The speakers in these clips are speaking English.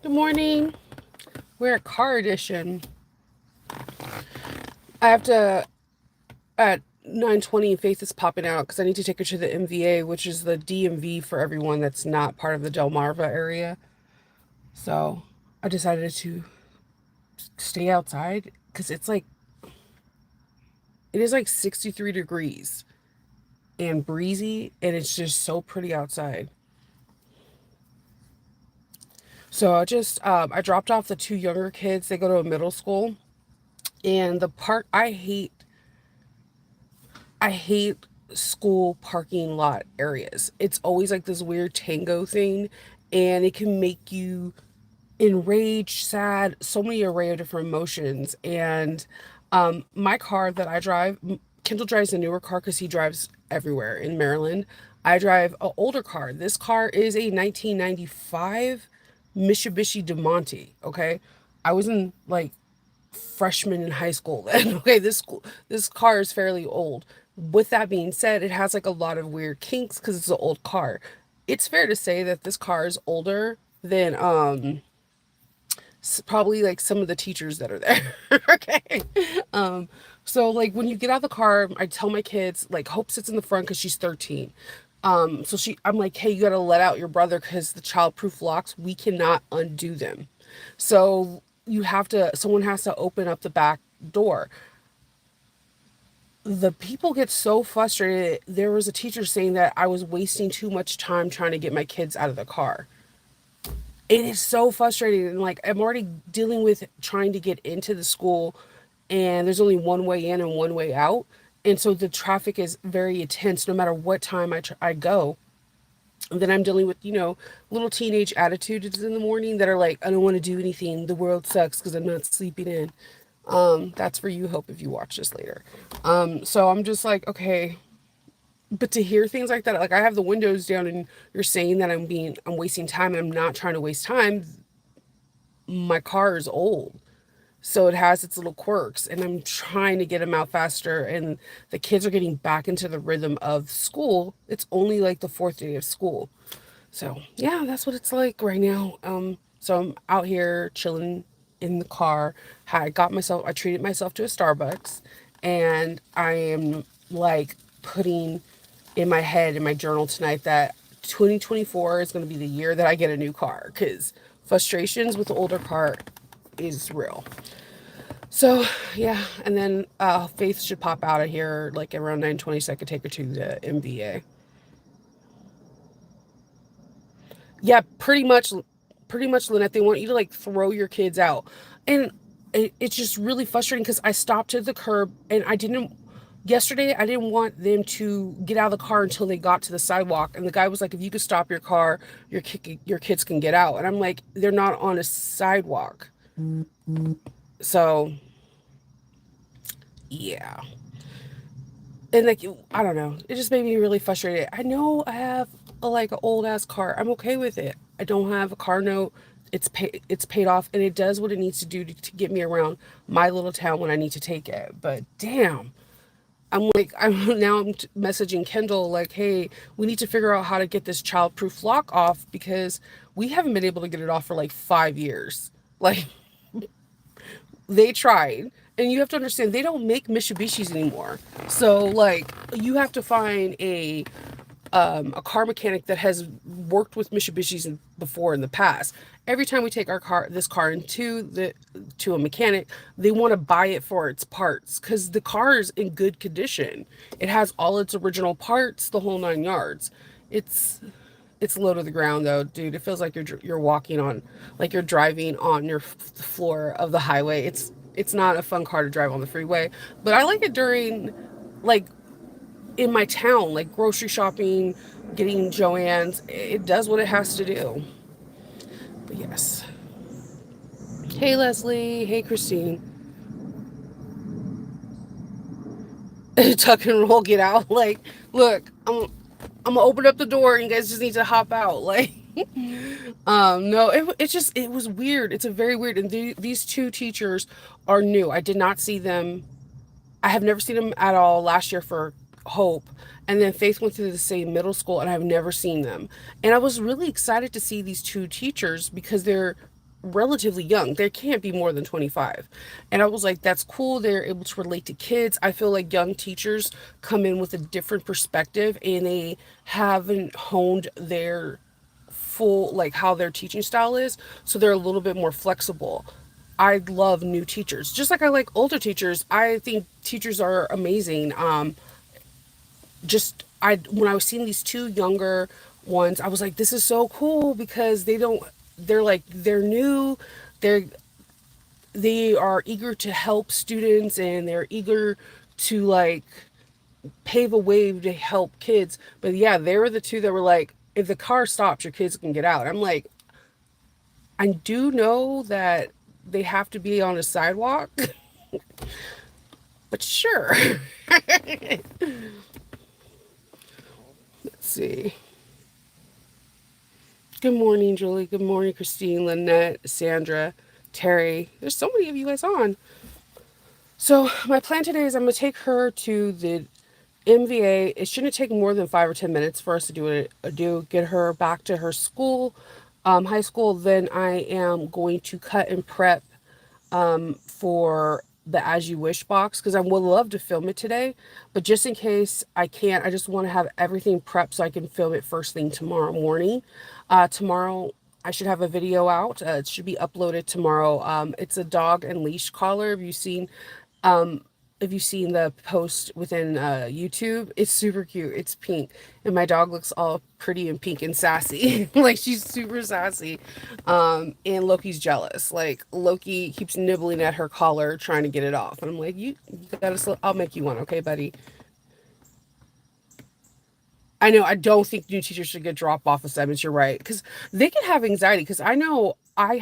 Good morning. We're at car edition. I have to at 9:20. Faith is popping out because I need to take her to the MVA, which is the DMV for everyone that's not part of the Delmarva area. So I decided to stay outside because it is like 63 degrees and breezy, and it's just so pretty outside. So I dropped off the two younger kids. They go to a middle school, and the park I hate school parking lot areas. It's always like this weird tango thing, and it can make you enraged, sad, so many array of different emotions. And my car that I drive, Kendall drives a newer car because he drives everywhere in Maryland. I drive an older car. This car is a 1995 Mitsubishi DeMonte. Okay, I was in like freshman in high school then. Okay, this car is fairly old. With that being said, it has like a lot of weird kinks because it's an old car. It's fair to say that this car is older than probably like some of the teachers that are there. Okay. Um so like when you get out of the car, I tell my kids, like Hope sits in the front because she's 13. I'm like, hey, you gotta let out your brother because the childproof locks, we cannot undo them. So someone has to open up the back door. The people get so frustrated. There was a teacher saying that I was wasting too much time trying to get my kids out of the car. It is so frustrating. And like, I'm already dealing with trying to get into the school, and there's only one way in and one way out. And so the traffic is very intense no matter what time I go. And then I'm dealing with, little teenage attitudes in the morning that are like, I don't want to do anything. The world sucks because I'm not sleeping in. That's for you, Hope, if you watch this later. So I'm just like, okay. But to hear things like that, like I have the windows down and you're saying that I'm wasting time, and I'm not trying to waste time. My car is old. So it has its little quirks, and I'm trying to get them out faster, and the kids are getting back into the rhythm of school. It's only like the fourth day of school. So yeah, that's what it's like right now. So I'm out here chilling in the car. I treated myself to a Starbucks, and I am like putting in my head, in my journal tonight, that 2024 is going to be the year that I get a new car because frustrations with the older car is real. So yeah, and then Faith should pop out of here like around 9:20 so I could take her to the MVA. Yeah, pretty much, Lynette. They want you to like throw your kids out, and it's just really frustrating because I stopped at the curb, and I didn't. Yesterday, I didn't want them to get out of the car until they got to the sidewalk, and the guy was like, "If you could stop your car, your kids can get out." And I'm like, "They're not on a sidewalk." So yeah, and like I don't know, it just made me really frustrated. I know I have like an old ass car. I'm okay with it. I don't have a car note. It's paid off, and it does what it needs to do to get me around my little town when I need to take it. But damn, I'm messaging Kendall like, hey, we need to figure out how to get this childproof lock off because we haven't been able to get it off for like 5 years. Like they tried, and you have to understand they don't make Mitsubishis anymore. So like you have to find a car mechanic that has worked with Mitsubishis before in the past. Every time we take this car into the to a mechanic, they want to buy it for its parts because the car is in good condition. It has all its original parts, the whole nine yards. It's it's low to the ground though, dude. It feels like you're walking on, like you're driving on your floor of the highway. It's not a fun car to drive on the freeway, but I like it during like in my town, like grocery shopping, getting Joann's. It does what it has to do. But yes. Hey Leslie. Hey Christine. Tuck and roll, get out. Like, look, I'm gonna open up the door and you guys just need to hop out. Like, no, it was weird. It's a very weird. And these two teachers are new. I did not see them. I have never seen them at all last year for Hope. And then Faith went to the same middle school, and I've never seen them. And I was really excited to see these two teachers because they're relatively young. They can't be more than 25. And I was like, that's cool. They're able to relate to kids. I feel like young teachers come in with a different perspective and they haven't honed their full, like how their teaching style is. So they're a little bit more flexible. I love new teachers. Just like I like older teachers, I think teachers are amazing. Just I when I was seeing these two younger ones, I was like, this is so cool because they're like they're new, they're they are eager to help students and they're eager to like pave a way to help kids. But yeah, they were the two that were like, if the car stops, your kids can get out. I'm like, I do know that they have to be on a sidewalk, but sure. Let's see. Good morning, Julie. Good morning, Christine, Lynette, Sandra, Terry. There's so many of you guys on. So my plan today is I'm gonna take her to the MVA. It shouldn't take more than 5 or 10 minutes for us to do it. Get her back to her school, high school. Then I am going to cut and prep for the As You Wish box because I would love to film it today, but just in case I can't, I just want to have everything prepped so I can film it first thing tomorrow morning. Tomorrow I should have a video out. It should be uploaded tomorrow. It's a dog and leash collar. Have you seen the post within YouTube? It's super cute. It's pink, and my dog looks all pretty and pink and sassy. Like she's super sassy. And Loki's jealous. Like Loki keeps nibbling at her collar, trying to get it off, and I'm like, you gotta. I'll make you one, okay, buddy? I know I don't think new teachers should get drop off assignments. You're right, because they can have anxiety. Because I know I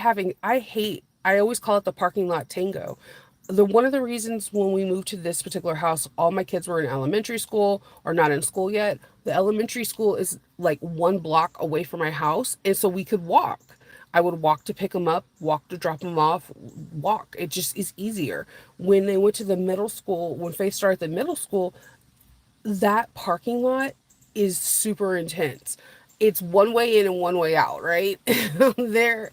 hate. I always call it the parking lot tango. The one of the reasons when we moved to this particular house, all my kids were in elementary school or not in school yet. The elementary school is like 1 block away from my house, and so we could walk. I would walk to pick them up, walk to drop them off, walk. It just is easier. When they went to the middle school, when Faith started the middle school, that parking lot is super intense. It's one way in and one way out, right? There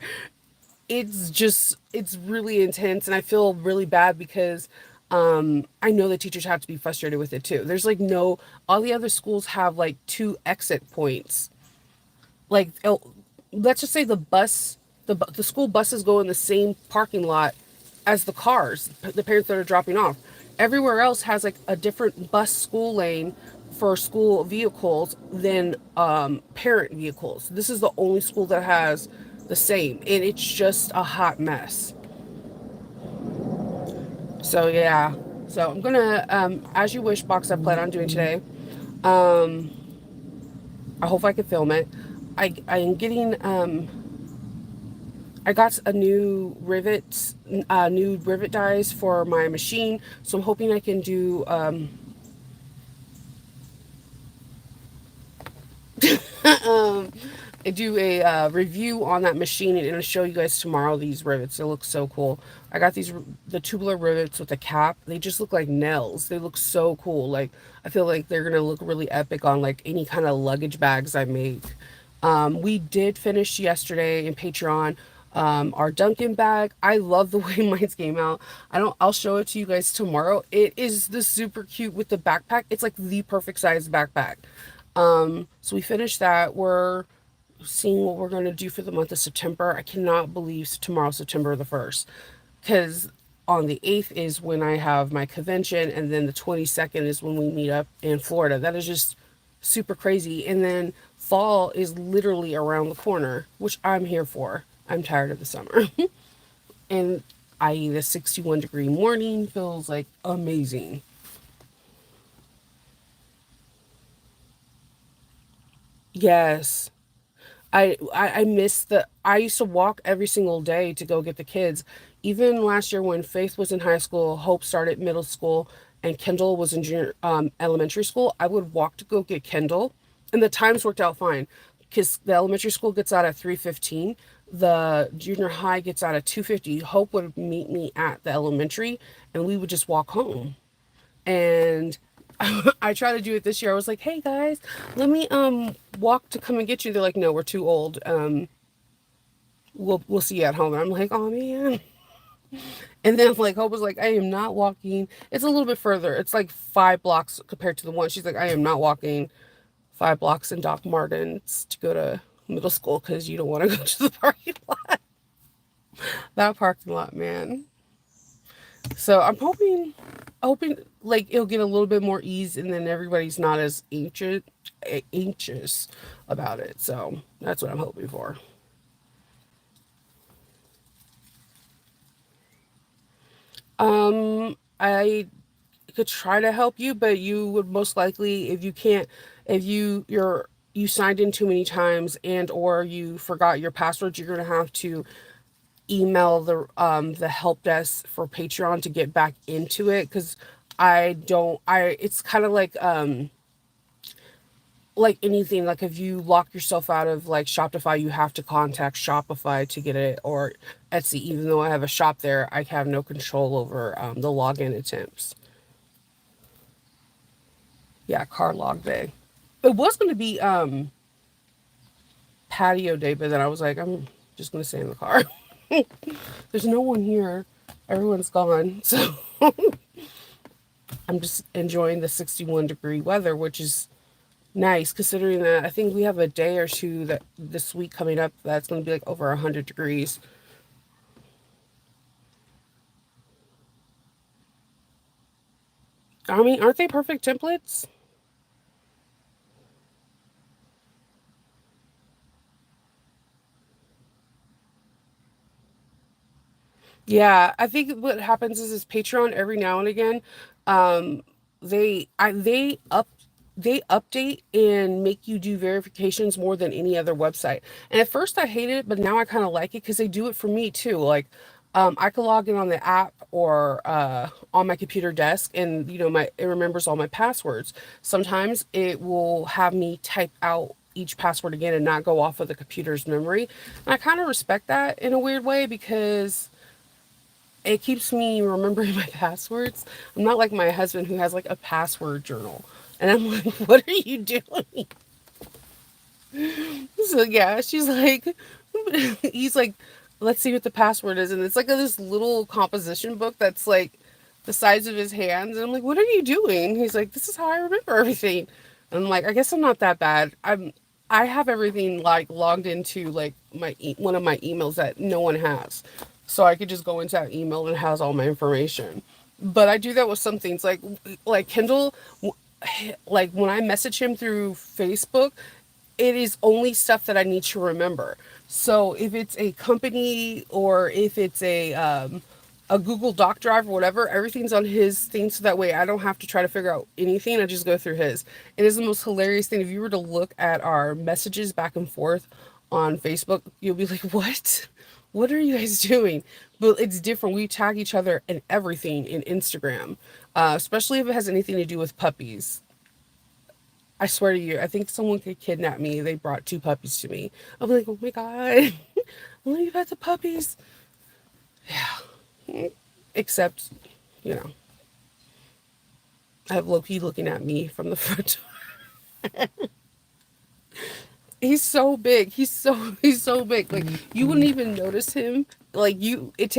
it's really intense and I feel really bad because I know the teachers have to be frustrated with it too. There's like no all the other schools have like two exit points. Like let's just say the school buses go in the same parking lot as the cars, the parents that are dropping off. Everywhere else has like a different bus school lane for school vehicles than parent vehicles. This is the only school that has the same, and it's just a hot mess. So yeah, so I'm gonna As You Wish box I plan on doing today. Um, I hope I can film it. I am getting I got a new rivet dies for my machine, so I'm hoping I can do um, do a review on that machine and I'll show you guys tomorrow these rivets. They look so cool. I got the tubular rivets with the cap. They just look like nails. They look so cool. Like I feel like they're gonna look really epic on like any kind of luggage bags I make. We did finish yesterday in Patreon our Duncan bag. I love the way mine came out. I'll show it to you guys tomorrow. It is the super cute with the backpack. It's like the perfect size backpack. So we finished that. We're seeing what we're going to do for the month of September. I cannot believe tomorrow's September the 1st because on the 8th is when I have my convention and then the 22nd is when we meet up in Florida. That is just super crazy. And then fall is literally around the corner, which I'm here for. I'm tired of the summer. And the 61-degree morning feels like amazing. Yes. I miss the I used to walk every single day to go get the kids. Even last year when Faith was in high school, Hope started middle school, and Kendall was in elementary school, I would walk to go get Kendall, and the times worked out fine because the elementary school gets out at 3:15, the junior high gets out at 2:50. Hope would meet me at the elementary, and we would just walk home. And I tried to do it this year. I was like, "Hey guys, let me walk to come and get you." They're like, "No, we're too old." we'll see you at home. And I'm like, oh man. And then like Hope was like, I am not walking. It's a little bit further. It's like 5 blocks compared to the one. She's like, I am not walking 5 blocks in Doc Martens to go to middle school because you don't want to go to the parking lot. That parking lot, man. So I'm hoping like it'll get a little bit more ease, and then everybody's not as anxious about it. So that's what I'm hoping for. I could try to help you, but you would most likely, if you can't, if you signed in too many times and or you forgot your password, you're gonna have to email the help desk for Patreon to get back into it because I don't I it's kind of like anything, like if you lock yourself out of like Shopify, you have to contact Shopify to get it, or Etsy. Even though I have a shop there, I have no control over the login attempts. Yeah, car log day. It was going to be patio day, but then I was like, I'm just going to stay in the car. There's no one here. Everyone's gone. So I'm just enjoying the 61-degree weather, which is nice considering that I think we have a day or two that this week coming up that's going to be like over 100 degrees. I mean, aren't they perfect templates? Yeah, I think what happens is Patreon every now and again, um, they update and make you do verifications more than any other website. And at first I hated it, but now I kind of like it because they do it for me too. Like, I can log in on the app or on my computer desk, and my it remembers all my passwords. Sometimes it will have me type out each password again and not go off of the computer's memory. And I kind of respect that in a weird way because it keeps me remembering my passwords. I'm not like my husband who has like a password journal. And I'm like, what are you doing? So yeah, she's like, he's like, let's see what the password is. And it's like this little composition book that's like the size of his hands. And I'm like, what are you doing? He's like, this is how I remember everything. And I'm like, I guess I'm not that bad. I have everything like logged into like one of my emails that no one has. So I could just go into that email and it has all my information. But I do that with some things like Kindle, like when I message him through Facebook, it is only stuff that I need to remember. So if it's a company or if it's a Google Doc drive or whatever, everything's on his thing. So that way I don't have to try to figure out anything. I just go through his. It is the most hilarious thing. If you were to look at our messages back and forth on Facebook, you'll be like, what? What are you guys doing? But it's different. We tag each other in everything in Instagram, especially if it has anything to do with puppies. I swear to you, I think someone could kidnap me. They brought 2 puppies to me. I'm like, oh my God, will you pet the puppies? Except, you know, I have Loki looking at me from the front. He's so big. He's so big. Like you wouldn't even notice him. Like it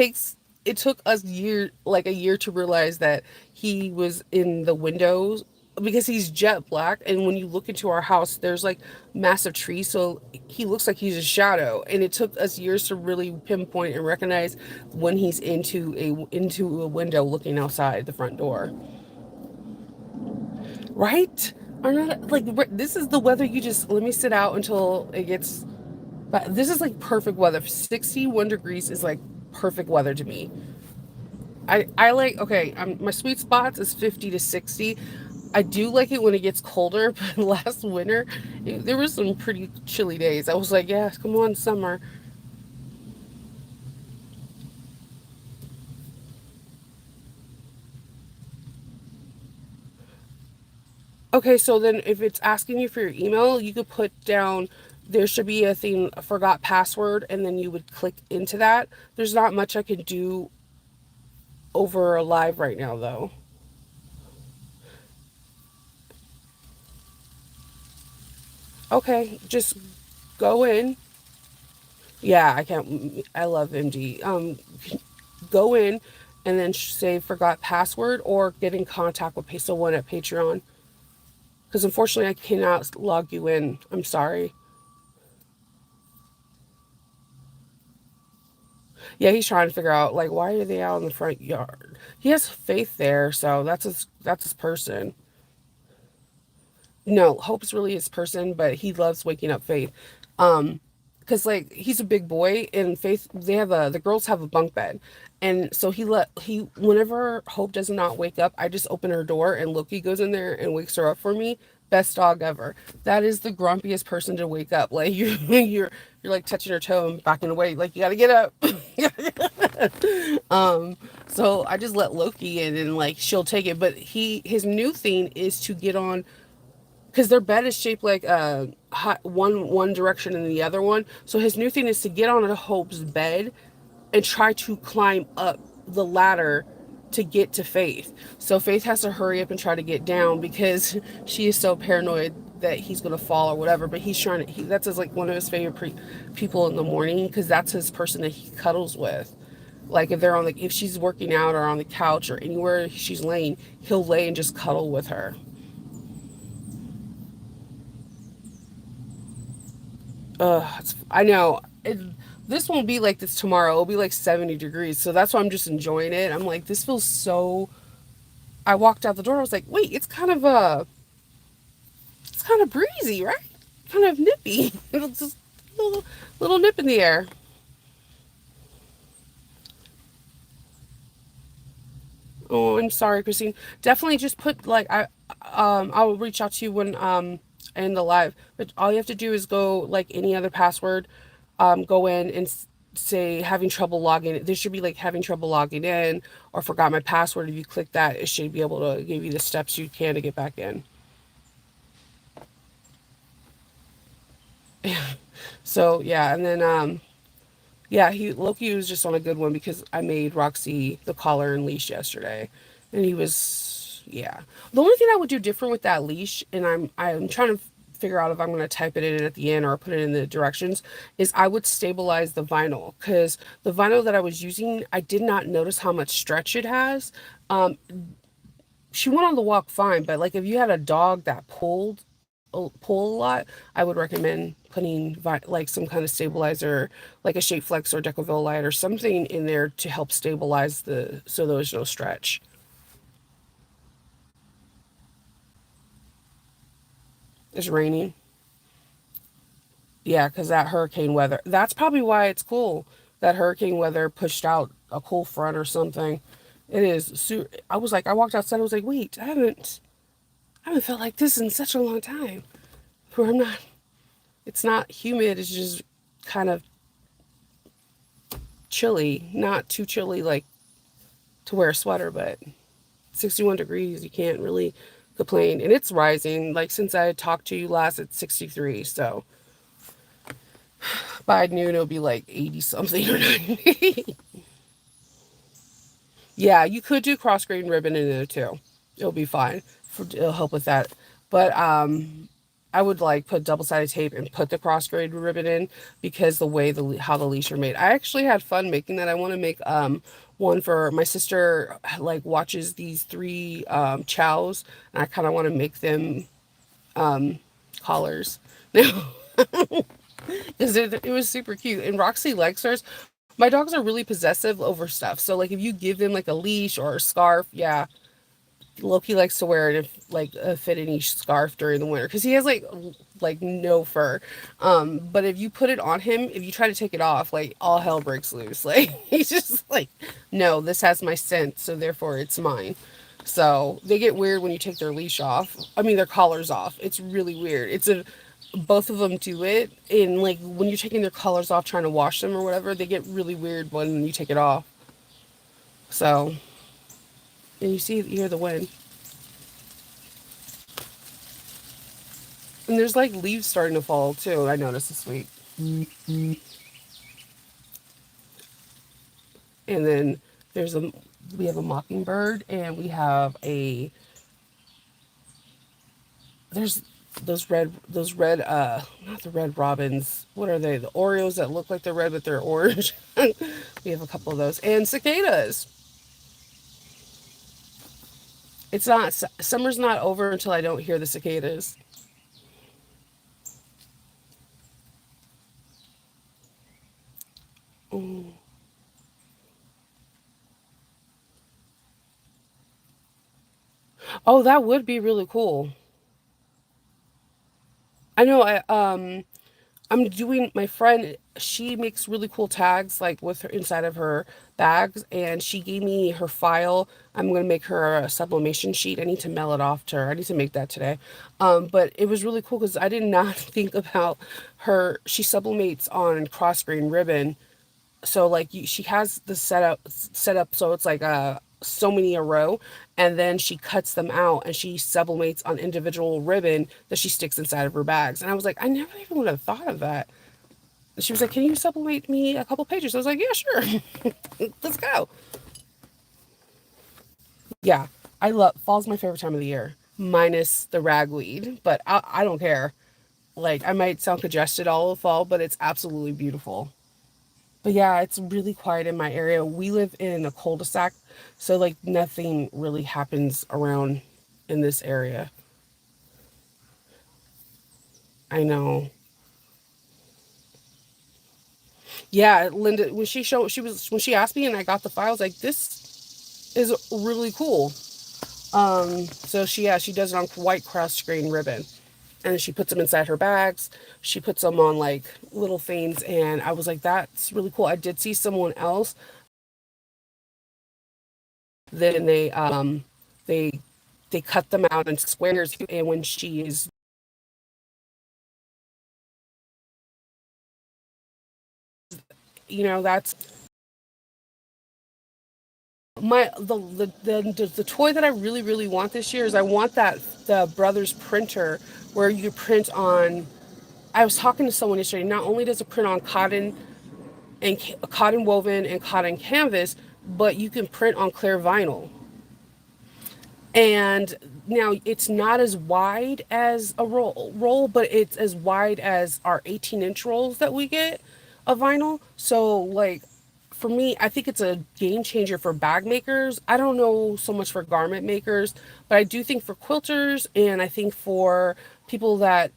took us a year to realize that he was in the windows because he's jet black, and when you look into our house there's like massive trees, so he looks like he's a shadow, and it took us years to really pinpoint and recognize when he's into a window looking outside the front door. Right? Are not like this is the weather you just let me sit out until it gets. But this is like perfect weather. 61 degrees is like perfect weather to me. I like okay. My sweet spots is 50 to 60. I do like it when it gets colder, but last winter there was some pretty chilly days. I was like, yeah, come on, summer. Okay, so then if it's asking you for your email, you could put down there should be a thing, a forgot password, and then you would click into that. There's not much I can do over live right now, though. Okay, just go in. Yeah, I can't. I love MD. Go in and then say forgot password or get in contact with Peso One at Patreon. Because unfortunately, I cannot log you in. I'm sorry. Yeah, he's trying to figure out like why are they out in the front yard. He has Faith there, so that's his person. No, Hope's really his person, but he loves waking up Faith. Because like he's a big boy and Faith the girls have a bunk bed. And so he whenever Hope does not wake up, I just open her door and Loki goes in there and wakes her up for me. Best dog ever. That is the grumpiest person to wake up. Like you're like touching her toe and backing away. Like you gotta get up. So I just let Loki in and like she'll take it. But his new thing is to get on because their bed is shaped like one direction and the other one. So his new thing is to get on a Hope's bed and try to climb up the ladder to get to Faith. So Faith has to hurry up and try to get down because she is so paranoid that he's gonna fall or whatever. But he's trying to. That's his, like one of his favorite people in the morning because that's his person that he cuddles with. Like if she's working out or on the couch or anywhere she's laying, he'll lay and just cuddle with her. I know. This won't be like this tomorrow. It'll be like 70 degrees. So that's why I'm just enjoying it. I'm like, this feels so. I walked out the door. I was like, wait, it's kind of breezy, right? Kind of nippy. It's just a little nip in the air. Oh, I'm sorry, Christine. Definitely just put like I'll reach out to you when in the live. But all you have to do is go like any other password, go in and say having trouble logging. There should be like having trouble logging in or forgot my password. If you click that, it should be able to give you the steps you can to get back in. So yeah, and then yeah, he Loki was just on a good one because I made Roxy the collar and leash yesterday, and he was yeah. The only thing I would do different with that leash, and I'm trying to figure out if I'm going to type it in at the end or put it in the directions, is I would stabilize the vinyl because the vinyl that I was using, I did not notice how much stretch it has. Um, she went on the walk fine, but like if you had a dog that pull a lot, I would recommend putting like some kind of stabilizer, like a Shape Flex or Decovil light or something in there to help stabilize the so there's no stretch. It's raining. Yeah, because that hurricane weather. That's probably why it's cool. That hurricane weather pushed out a cool front or something. It is. I was like, I walked outside. I was like, wait, I haven't felt like this in such a long time. Where I'm not. It's not humid. It's just kind of chilly. Not too chilly like to wear a sweater, but 61 degrees. You can't really complain. And it's rising. Like since I talked to you last, it's 63. So by noon it'll be like 80 something or 90. Yeah, you could do cross grain ribbon in there too. It'll be fine. It'll help with that. But I would like put double sided tape and put the cross grain ribbon in because the way how the leash are made. I actually had fun making that. I want to make one for my sister. Like watches these three chows, and I kind of want to make them collars now because it was super cute. And Roxy likes hers. My dogs are really possessive over stuff. So like if you give them like a leash or a scarf, yeah, Loki likes to wear it if like a fitted niche scarf during the winter because he has like no fur. But if you put it on him, if you try to take it off, like all hell breaks loose. Like he's just like, no, this has my scent, so therefore it's mine. So they get weird when you take their leash off. I mean their collars off. It's really weird. It's a both of them do it, and like when you're taking their collars off trying to wash them or whatever, they get really weird when you take it off. So and you hear the wind. And there's like leaves starting to fall too. I noticed this week. And then there's a we have a mockingbird and we have a there's those red not the red robins. What are they? The Oreos that look like they're red but they're orange. We have a couple of those. And cicadas. It's not summer's not over until I don't hear the cicadas. Mm. Oh, that would be really cool. I know I'm doing my friend, she makes really cool tags like with her inside of her bags, and she gave me her file. I'm gonna make her a sublimation sheet. I need to mail it off to her. I need to make that today. But it was really cool because I did not think about her. She sublimates on cross grain ribbon, so like she has the setup so it's like so many a row, and then she cuts them out and she sublimates on individual ribbon that she sticks inside of her bags. And I was like, I never even would have thought of that. And she was like, can you sublimate me a couple pages? I was like, yeah, sure. Let's go. Yeah, I love fall's my favorite time of the year, minus the ragweed, but I don't care. Like, I might sound congested all of fall, but it's absolutely beautiful. But yeah, it's really quiet in my area. We live in a cul-de-sac, so like nothing really happens around in this area. I know. Yeah, Linda, when she asked me and I got the files, like this is really cool. So she does it on white cross grain ribbon, and she puts them inside her bags. She puts them on like little things, and I was like, that's really cool. I did see someone else. Then they they cut them out in squares, and when she is, that's the toy that I really really want this year is I want that the Brothers printer where you print on. I was talking to someone yesterday. Not only does it print on cotton and cotton woven and cotton canvas, but you can print on clear vinyl. And now it's not as wide as a roll, but it's as wide as our 18-inch rolls that we get of vinyl. So like for me, I think it's a game changer for bag makers. I don't know so much for garment makers, but I do think for quilters, and I think for people that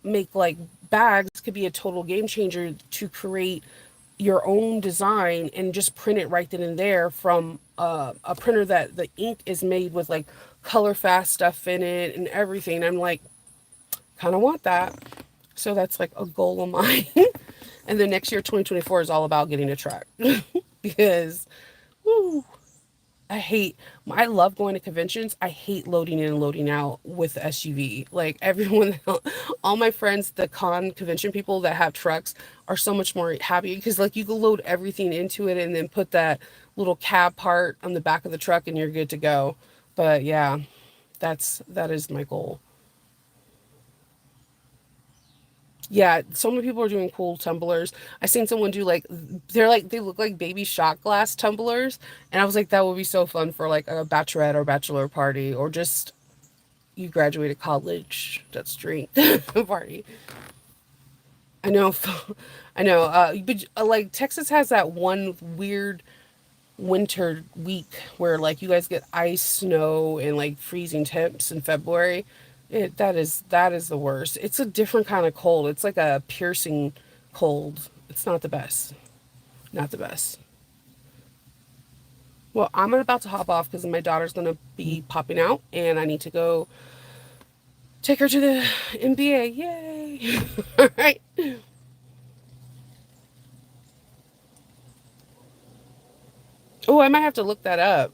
make like bags, could be a total game changer to create your own design and just print it right then and there from a printer that the ink is made with like color fast stuff in it and everything. I'm like, kind of want that. So that's like a goal of mine. And then next year, 2024, is all about getting a truck because, woo, I love going to conventions. I hate loading in and loading out with the SUV. Like everyone, all my friends, the convention people that have trucks are so much more happy because like you can load everything into it and then put that little cab part on the back of the truck and you're good to go. But yeah, that is my goal. Yeah, so many people are doing cool tumblers. I seen someone do like they look like baby shot glass tumblers, and I was like that would be so fun for like a bachelorette or bachelor party or just you graduated college, that's drink party. I know, I know. But like Texas has that one weird winter week where like you guys get ice, snow, and like freezing temps in February. That is the worst. It's a different kind of cold. It's like a piercing cold. It's not the best. Not the best. Well, I'm about to hop off because my daughter's gonna be popping out, and I need to go take her to the NBA. Yay! All right. Oh, I might have to look that up.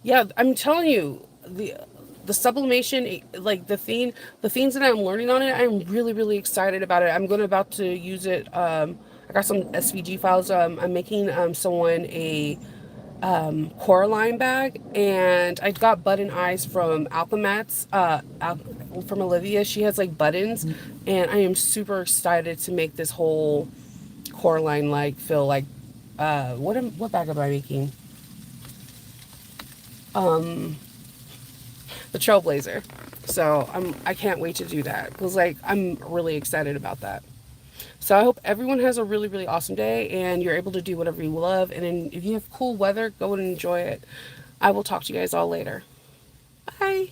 Yeah, I'm telling you, the sublimation, like the things that I'm learning on it, I'm really really excited about it. I'm going to about to use it. I got some SVG files. I'm making someone a Coraline bag, and I got button eyes from Alchemats, from Olivia. She has like buttons, and I am super excited to make this whole Coraline like feel like. What bag am I making? The Trailblazer. So I can't wait to do that because like I'm really excited about that. So I hope everyone has a really, really awesome day and you're able to do whatever you love. And then if you have cool weather, go and enjoy it. I will talk to you guys all later. Bye.